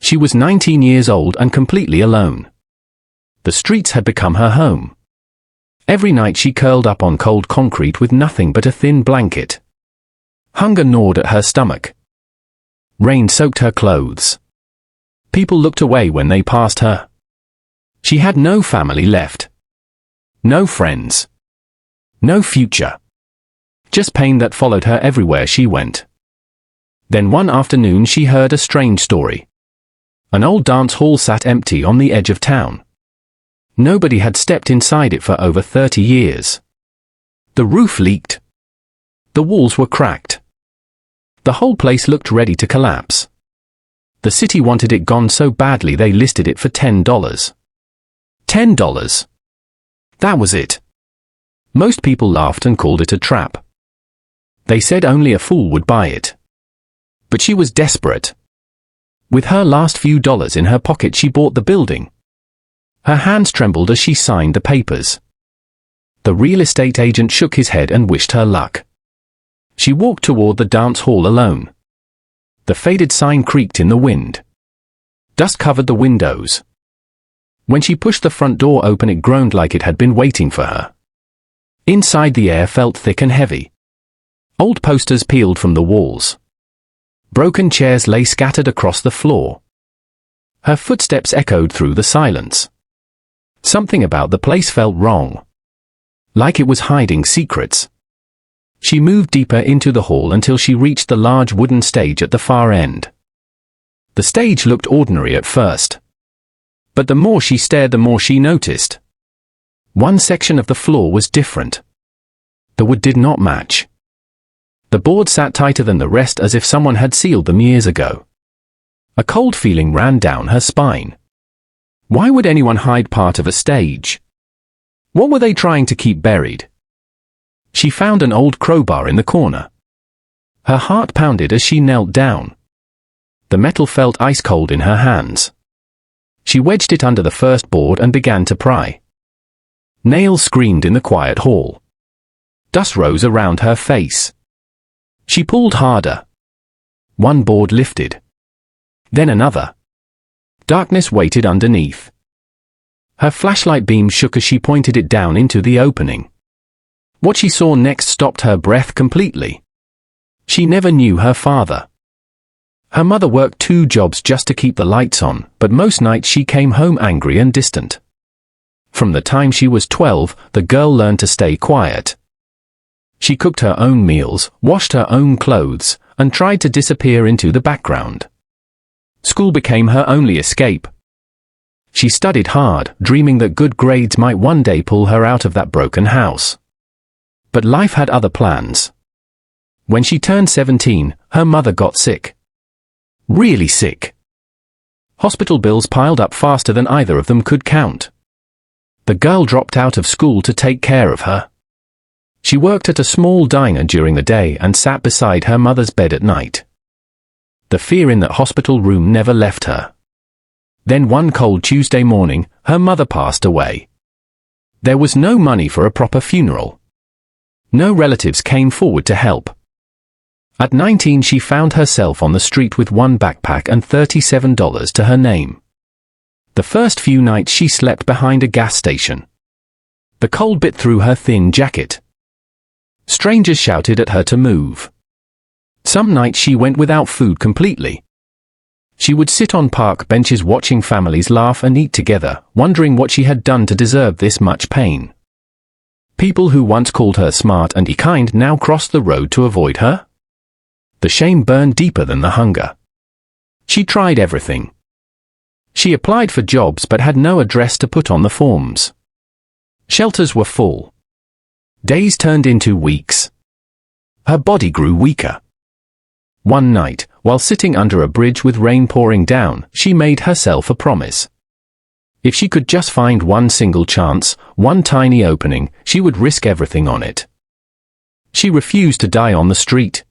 She was 19 years old and completely alone. The streets had become her home. Every night she curled up on cold concrete with nothing but a thin blanket. Hunger gnawed at her stomach. Rain soaked her clothes. People looked away when they passed her. She had no family left. No friends. No future. Just pain that followed her everywhere she went. Then one afternoon she heard a strange story. An old dance hall sat empty on the edge of town. Nobody had stepped inside it for over 30 years. The roof leaked. The walls were cracked. The whole place looked ready to collapse. The city wanted it gone so badly they listed it for $10. $10. That was it. Most people laughed and called it a trap. They said only a fool would buy it. But she was desperate. With her last few dollars in her pocket she bought the building. Her hands trembled as she signed the papers. The real estate agent shook his head and wished her luck. She walked toward the dance hall alone. The faded sign creaked in the wind. Dust covered the windows. When she pushed the front door open it groaned like it had been waiting for her. Inside the air felt thick and heavy. Old posters peeled from the walls. Broken chairs lay scattered across the floor. Her footsteps echoed through the silence. Something about the place felt wrong. Like it was hiding secrets. She moved deeper into the hall until she reached the large wooden stage at the far end. The stage looked ordinary at first. But the more she stared the more she noticed. One section of the floor was different. The wood did not match. The boards sat tighter than the rest as if someone had sealed them years ago. A cold feeling ran down her spine. Why would anyone hide part of a stage? What were they trying to keep buried? She found an old crowbar in the corner. Her heart pounded as she knelt down. The metal felt ice cold in her hands. She wedged it under the first board and began to pry. Nails screamed in the quiet hall. Dust rose around her face. She pulled harder. One board lifted. Then another. Darkness waited underneath. Her flashlight beam shook as she pointed it down into the opening. What she saw next stopped her breath completely. She never knew her father. Her mother worked 2 jobs just to keep the lights on, but most nights she came home angry and distant. From the time she was 12, the girl learned to stay quiet. She cooked her own meals, washed her own clothes, and tried to disappear into the background. School became her only escape. She studied hard, dreaming that good grades might one day pull her out of that broken house. But life had other plans. When she turned 17, her mother got sick. Really sick. Hospital bills piled up faster than either of them could count. The girl dropped out of school to take care of her. She worked at a small diner during the day and sat beside her mother's bed at night. The fear in that hospital room never left her. Then one cold Tuesday morning, her mother passed away. There was no money for a proper funeral. No relatives came forward to help. At 19 she found herself on the street with one backpack and $37 to her name. The first few nights she slept behind a gas station. The cold bit through her thin jacket. Strangers shouted at her to move. Some nights she went without food completely. She would sit on park benches watching families laugh and eat together, wondering what she had done to deserve this much pain. People who once called her smart and kind now crossed the road to avoid her. The shame burned deeper than the hunger. She tried everything. She applied for jobs but had no address to put on the forms. Shelters were full. Days turned into weeks. Her body grew weaker. One night, while sitting under a bridge with rain pouring down, she made herself a promise. If she could just find one single chance, one tiny opening, she would risk everything on it. She refused to die on the street.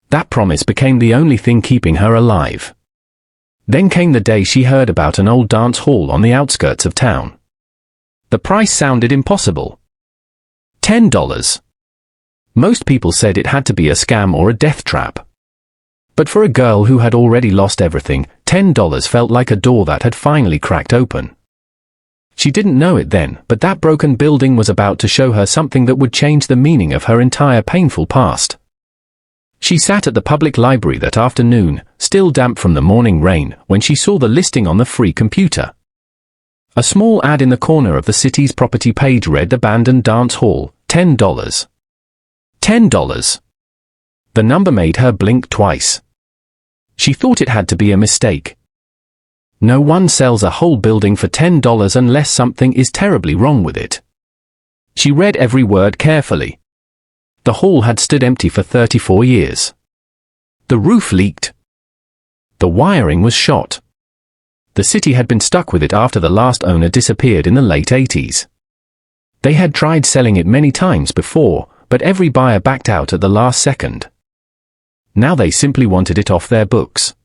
That promise became the only thing keeping her alive. Then came the day she heard about an old dance hall on the outskirts of town. The price sounded impossible. $10. Most people said it had to be a scam or a death trap. But for a girl who had already lost everything, $10 felt like a door that had finally cracked open. She didn't know it then, but that broken building was about to show her something that would change the meaning of her entire painful past. She sat at the public library that afternoon, still damp from the morning rain, when she saw the listing on the free computer. A small ad in the corner of the city's property page read Abandoned Dance Hall, $10. $10. The number made her blink twice. She thought it had to be a mistake. No one sells a whole building for $10 unless something is terribly wrong with it. She read every word carefully. The hall had stood empty for 34 years. The roof leaked. The wiring was shot. The city had been stuck with it after the last owner disappeared in the late 80s. They had tried selling it many times before, but every buyer backed out at the last second. Now they simply wanted it off their books.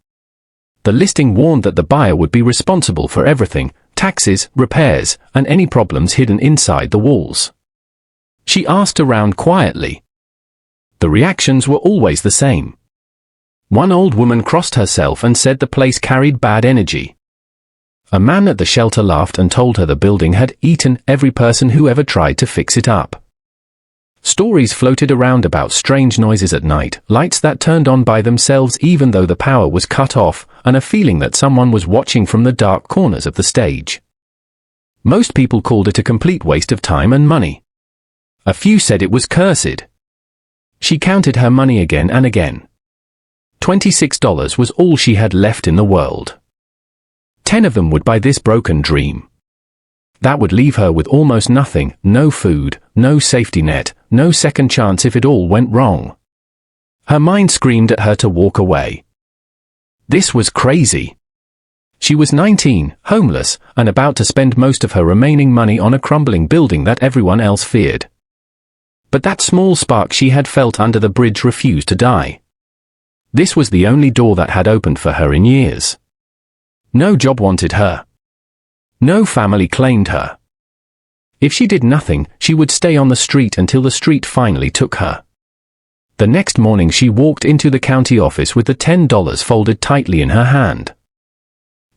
The listing warned that the buyer would be responsible for everything, taxes, repairs, and any problems hidden inside the walls. She asked around quietly. The reactions were always the same. One old woman crossed herself and said the place carried bad energy. A man at the shelter laughed and told her the building had eaten every person who ever tried to fix it up. Stories floated around about strange noises at night, lights that turned on by themselves even though the power was cut off, and a feeling that someone was watching from the dark corners of the stage. Most people called it a complete waste of time and money. A few said it was cursed. She counted her money again and again. $26 was all she had left in the world. 10 of them would buy this broken dream. That would leave her with almost nothing, no food, no safety net, no second chance if it all went wrong. Her mind screamed at her to walk away. This was crazy. She was 19, homeless, and about to spend most of her remaining money on a crumbling building that everyone else feared. But that small spark she had felt under the bridge refused to die. This was the only door that had opened for her in years. No job wanted her. No family claimed her. If she did nothing, she would stay on the street until the street finally took her. The next morning she walked into the county office with the $10 folded tightly in her hand.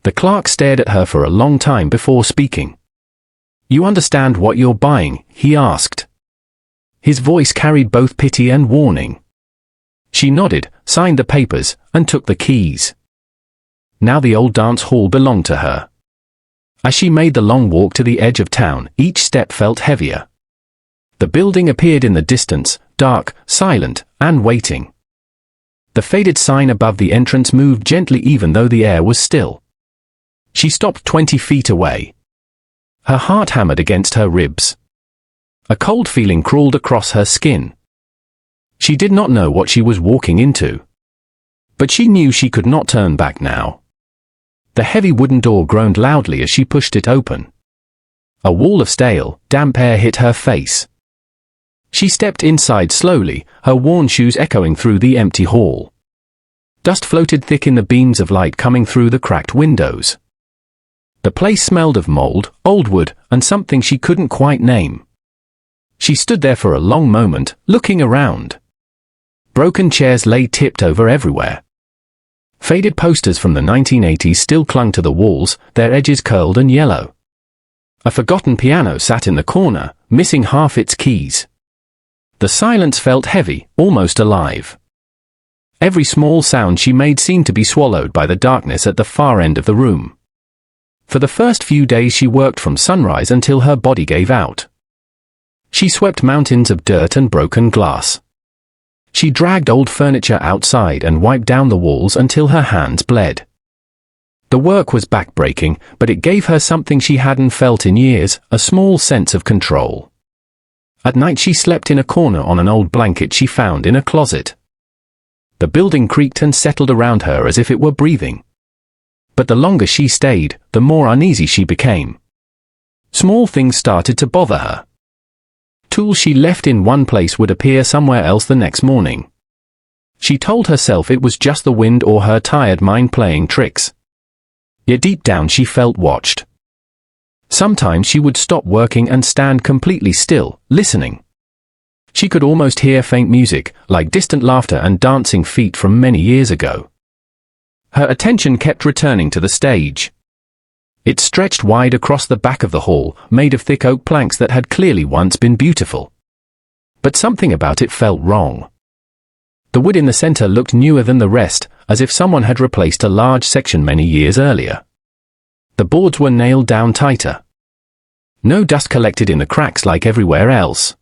The clerk stared at her for a long time before speaking. "You understand what you're buying?" he asked. His voice carried both pity and warning. She nodded, signed the papers, and took the keys. Now the old dance hall belonged to her. As she made the long walk to the edge of town, each step felt heavier. The building appeared in the distance, dark, silent, and waiting. The faded sign above the entrance moved gently even though the air was still. She stopped 20 feet away. Her heart hammered against her ribs. A cold feeling crawled across her skin. She did not know what she was walking into. But she knew she could not turn back now. The heavy wooden door groaned loudly as she pushed it open. A wall of stale, damp air hit her face. She stepped inside slowly, her worn shoes echoing through the empty hall. Dust floated thick in the beams of light coming through the cracked windows. The place smelled of mold, old wood, and something she couldn't quite name. She stood there for a long moment, looking around. Broken chairs lay tipped over everywhere. Faded posters from the 1980s still clung to the walls, their edges curled and yellow. A forgotten piano sat in the corner, missing half its keys. The silence felt heavy, almost alive. Every small sound she made seemed to be swallowed by the darkness at the far end of the room. For the first few days she worked from sunrise until her body gave out. She swept mountains of dirt and broken glass. She dragged old furniture outside and wiped down the walls until her hands bled. The work was backbreaking, but it gave her something she hadn't felt in years, a small sense of control. At night she slept in a corner on an old blanket she found in a closet. The building creaked and settled around her as if it were breathing. But the longer she stayed, the more uneasy she became. Small things started to bother her. Tools she left in one place would appear somewhere else the next morning. She told herself it was just the wind or her tired mind playing tricks. Yet deep down she felt watched. Sometimes she would stop working and stand completely still, listening. She could almost hear faint music, like distant laughter and dancing feet from many years ago. Her attention kept returning to the stage. It stretched wide across the back of the hall, made of thick oak planks that had clearly once been beautiful. But something about it felt wrong. The wood in the center looked newer than the rest, as if someone had replaced a large section many years earlier. The boards were nailed down tighter. No dust collected in the cracks like everywhere else.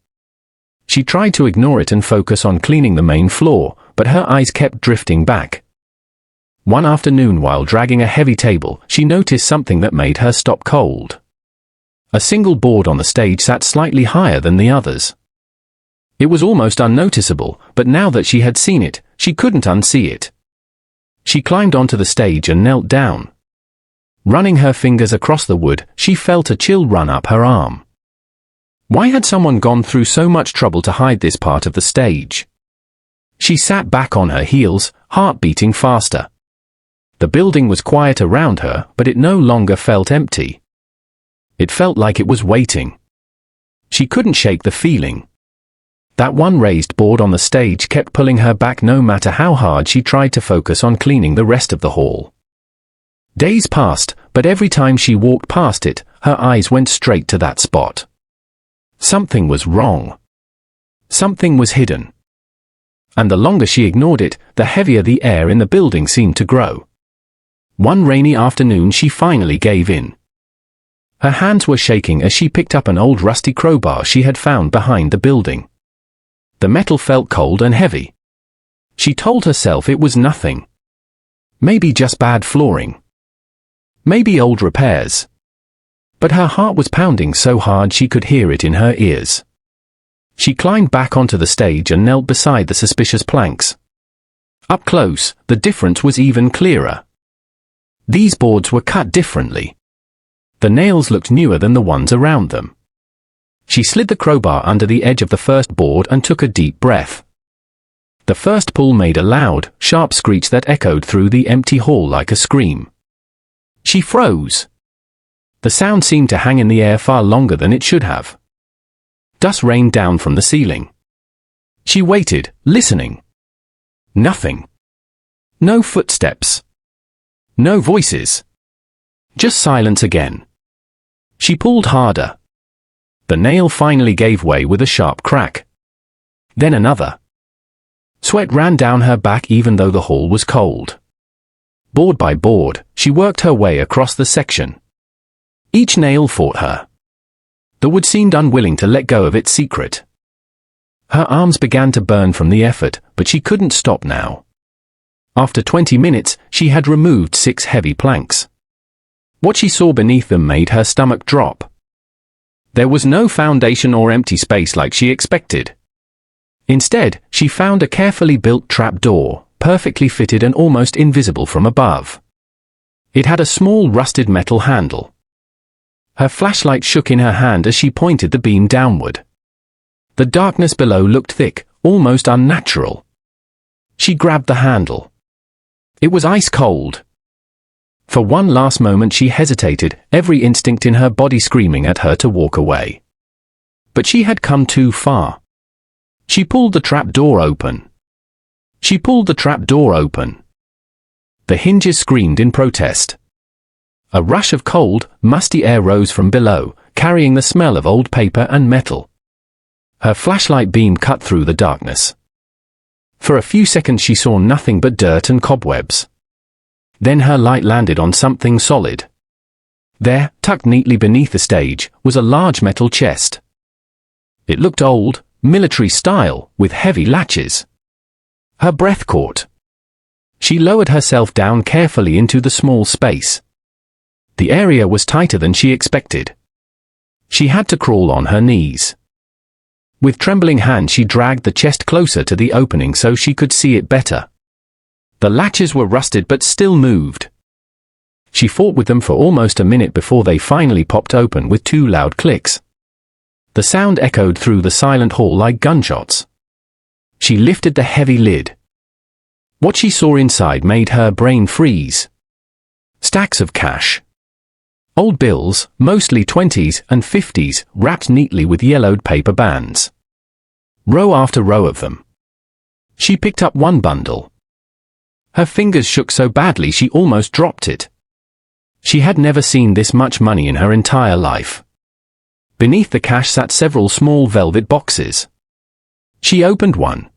She tried to ignore it and focus on cleaning the main floor, but her eyes kept drifting back. One afternoon while dragging a heavy table, she noticed something that made her stop cold. A single board on the stage sat slightly higher than the others. It was almost unnoticeable, but now that she had seen it, she couldn't unsee it. She climbed onto the stage and knelt down. Running her fingers across the wood, she felt a chill run up her arm. Why had someone gone through so much trouble to hide this part of the stage? She sat back on her heels, heart beating faster. The building was quiet around her, but it no longer felt empty. It felt like it was waiting. She couldn't shake the feeling. That one raised board on the stage kept pulling her back no matter how hard she tried to focus on cleaning the rest of the hall. Days passed, but every time she walked past it, her eyes went straight to that spot. Something was wrong. Something was hidden. And the longer she ignored it, the heavier the air in the building seemed to grow. One rainy afternoon she finally gave in. Her hands were shaking as she picked up an old rusty crowbar she had found behind the building. The metal felt cold and heavy. She told herself it was nothing. Maybe just bad flooring. Maybe old repairs. But her heart was pounding so hard she could hear it in her ears. She climbed back onto the stage and knelt beside the suspicious planks. Up close, the difference was even clearer. These boards were cut differently. The nails looked newer than the ones around them. She slid the crowbar under the edge of the first board and took a deep breath. The first pull made a loud, sharp screech that echoed through the empty hall like a scream. She froze. The sound seemed to hang in the air far longer than it should have. Dust rained down from the ceiling. She waited, listening. Nothing. No footsteps. No voices. Just silence again. She pulled harder. The nail finally gave way with a sharp crack. Then another. Sweat ran down her back even though the hall was cold. Board by board, she worked her way across the section. Each nail fought her. The wood seemed unwilling to let go of its secret. Her arms began to burn from the effort, but she couldn't stop now. After 20 minutes, she had removed 6 heavy planks. What she saw beneath them made her stomach drop. There was no foundation or empty space like she expected. Instead, she found a carefully built trap door, perfectly fitted and almost invisible from above. It had a small rusted metal handle. Her flashlight shook in her hand as she pointed the beam downward. The darkness below looked thick, almost unnatural. She grabbed the handle. It was ice cold. For one last moment she hesitated, every instinct in her body screaming at her to walk away. But she had come too far. She pulled the trap door open. She pulled the trap door open. The hinges screamed in protest. A rush of cold, musty air rose from below, carrying the smell of old paper and metal. Her flashlight beam cut through the darkness. For a few seconds she saw nothing but dirt and cobwebs. Then her light landed on something solid. There, tucked neatly beneath the stage, was a large metal chest. It looked old, military style, with heavy latches. Her breath caught. She lowered herself down carefully into the small space. The area was tighter than she expected. She had to crawl on her knees. With trembling hands she dragged the chest closer to the opening so she could see it better. The latches were rusted but still moved. She fought with them for almost a minute before they finally popped open with 2 loud clicks. The sound echoed through the silent hall like gunshots. She lifted the heavy lid. What she saw inside made her brain freeze. Stacks of cash. Old bills, mostly 20s and 50s, wrapped neatly with yellowed paper bands. row after row of them. She picked up one bundle. Her fingers shook so badly she almost dropped it. She had never seen this much money in her entire life. Beneath the cash sat several small velvet boxes. She opened one.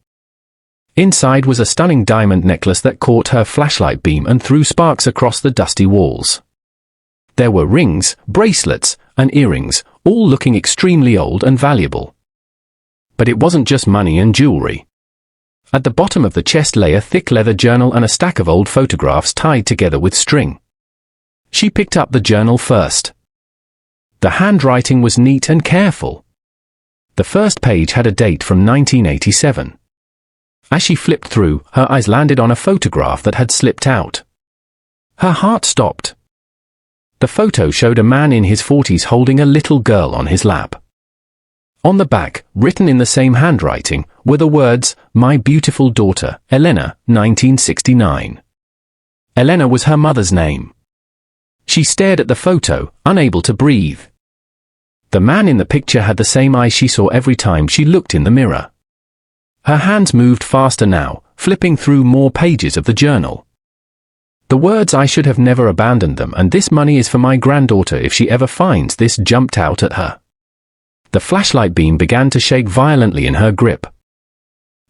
Inside was a stunning diamond necklace that caught her flashlight beam and threw sparks across the dusty walls. There were rings, bracelets, and earrings, all looking extremely old and valuable. But it wasn't just money and jewelry. At the bottom of the chest lay a thick leather journal and a stack of old photographs tied together with string. She picked up the journal first. The handwriting was neat and careful. The first page had a date from 1987. As she flipped through, her eyes landed on a photograph that had slipped out. Her heart stopped. The photo showed a man in his 40s holding a little girl on his lap. On the back, written in the same handwriting, were the words, "My beautiful daughter, Elena, 1969. Elena was her mother's name. She stared at the photo, unable to breathe. The man in the picture had the same eyes she saw every time she looked in the mirror. Her hands moved faster now, flipping through more pages of the journal. The words "I should have never abandoned them and this money is for my granddaughter if she ever finds this" jumped out at her. The flashlight beam began to shake violently in her grip.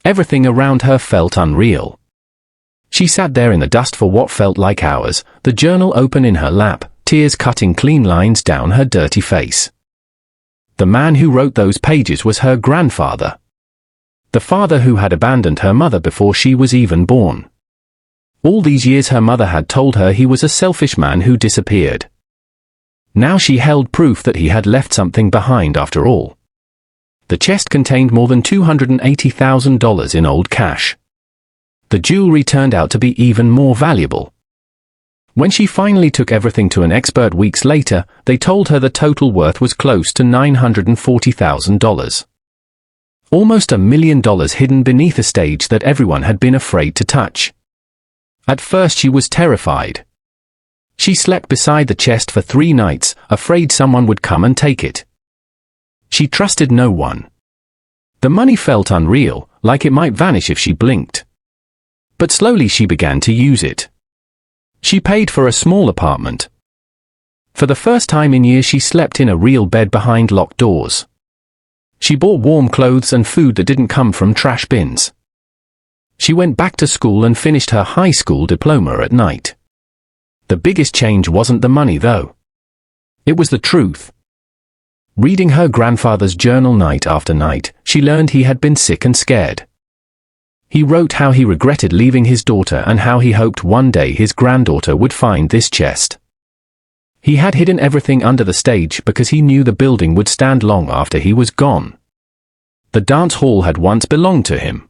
Everything around her felt unreal. She sat there in the dust for what felt like hours, the journal open in her lap, tears cutting clean lines down her dirty face. The man who wrote those pages was her grandfather. The father who had abandoned her mother before she was even born. All these years her mother had told her he was a selfish man who disappeared. Now she held proof that he had left something behind after all. The chest contained more than $280,000 in old cash. The jewelry turned out to be even more valuable. When she finally took everything to an expert weeks later, they told her the total worth was close to $940,000. Almost $1 million hidden beneath a stage that everyone had been afraid to touch. At first she was terrified. She slept beside the chest for 3 nights, afraid someone would come and take it. She trusted no one. The money felt unreal, like it might vanish if she blinked. But slowly she began to use it. She paid for a small apartment. For the first time in years she slept in a real bed behind locked doors. She bought warm clothes and food that didn't come from trash bins. She went back to school and finished her high school diploma at night. The biggest change wasn't the money though. It was the truth. Reading her grandfather's journal night after night, she learned he had been sick and scared. He wrote how he regretted leaving his daughter and how he hoped one day his granddaughter would find this chest. He had hidden everything under the stage because he knew the building would stand long after he was gone. The dance hall had once belonged to him.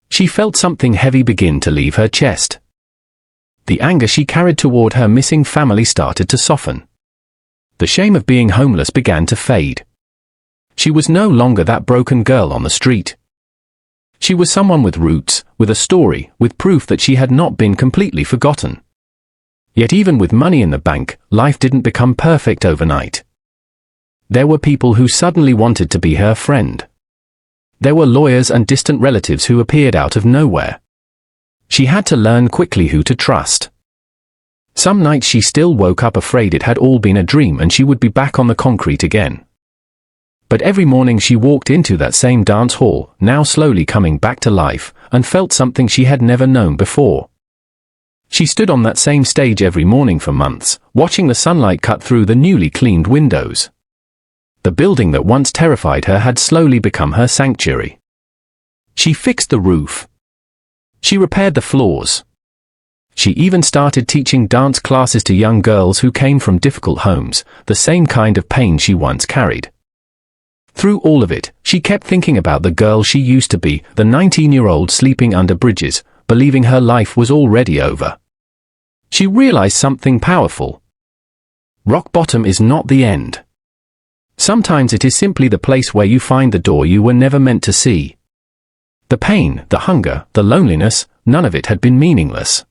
She felt something heavy begin to leave her chest. The anger she carried toward her missing family started to soften. The shame of being homeless began to fade. She was no longer that broken girl on the street. She was someone with roots, with a story, with proof that she had not been completely forgotten. Yet even with money in the bank, life didn't become perfect overnight. There were people who suddenly wanted to be her friend. There were lawyers and distant relatives who appeared out of nowhere. She had to learn quickly who to trust. Some nights she still woke up afraid it had all been a dream and she would be back on the concrete again. But every morning she walked into that same dance hall, now slowly coming back to life, and felt something she had never known before. She stood on that same stage every morning for months, watching the sunlight cut through the newly cleaned windows. The building that once terrified her had slowly become her sanctuary. She fixed the roof. She repaired the floors. She even started teaching dance classes to young girls who came from difficult homes, the same kind of pain she once carried. Through all of it, she kept thinking about the girl she used to be, the 19-year-old sleeping under bridges, believing her life was already over. She realized something powerful. Rock bottom is not the end. Sometimes it is simply the place where you find the door you were never meant to see. The pain, the hunger, the loneliness, none of it had been meaningless.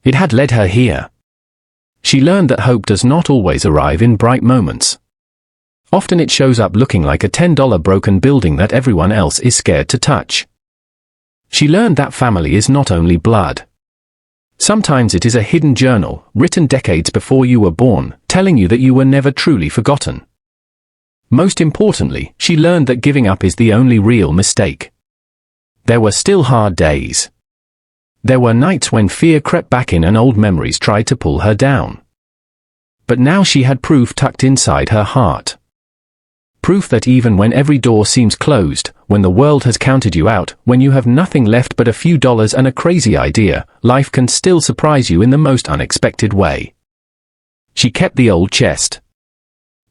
It had led her here. She learned that hope does not always arrive in bright moments. Often it shows up looking like a $10 broken building that everyone else is scared to touch. She learned that family is not only blood. Sometimes it is a hidden journal, written decades before you were born, telling you that you were never truly forgotten. Most importantly, she learned that giving up is the only real mistake. There were still hard days. There were nights when fear crept back in and old memories tried to pull her down. But now she had proof tucked inside her heart. Proof that even when every door seems closed, when the world has counted you out, when you have nothing left but a few dollars and a crazy idea, life can still surprise you in the most unexpected way. She kept the old chest.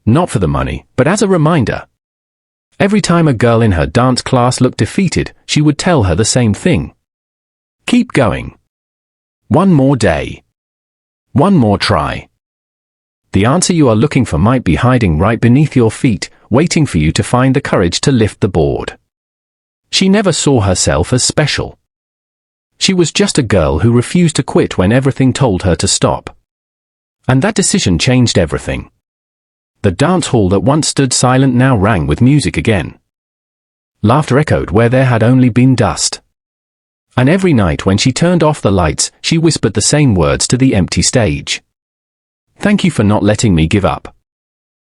Not for the money, but as a reminder. Every time a girl in her dance class looked defeated, she would tell her the same thing. Keep going. One more day. One more try. The answer you are looking for might be hiding right beneath your feet, waiting for you to find the courage to lift the board. She never saw herself as special. She was just a girl who refused to quit when everything told her to stop. And that decision changed everything. The dance hall that once stood silent now rang with music again. Laughter echoed where there had only been dust. And every night when she turned off the lights, she whispered the same words to the empty stage. Thank you for not letting me give up.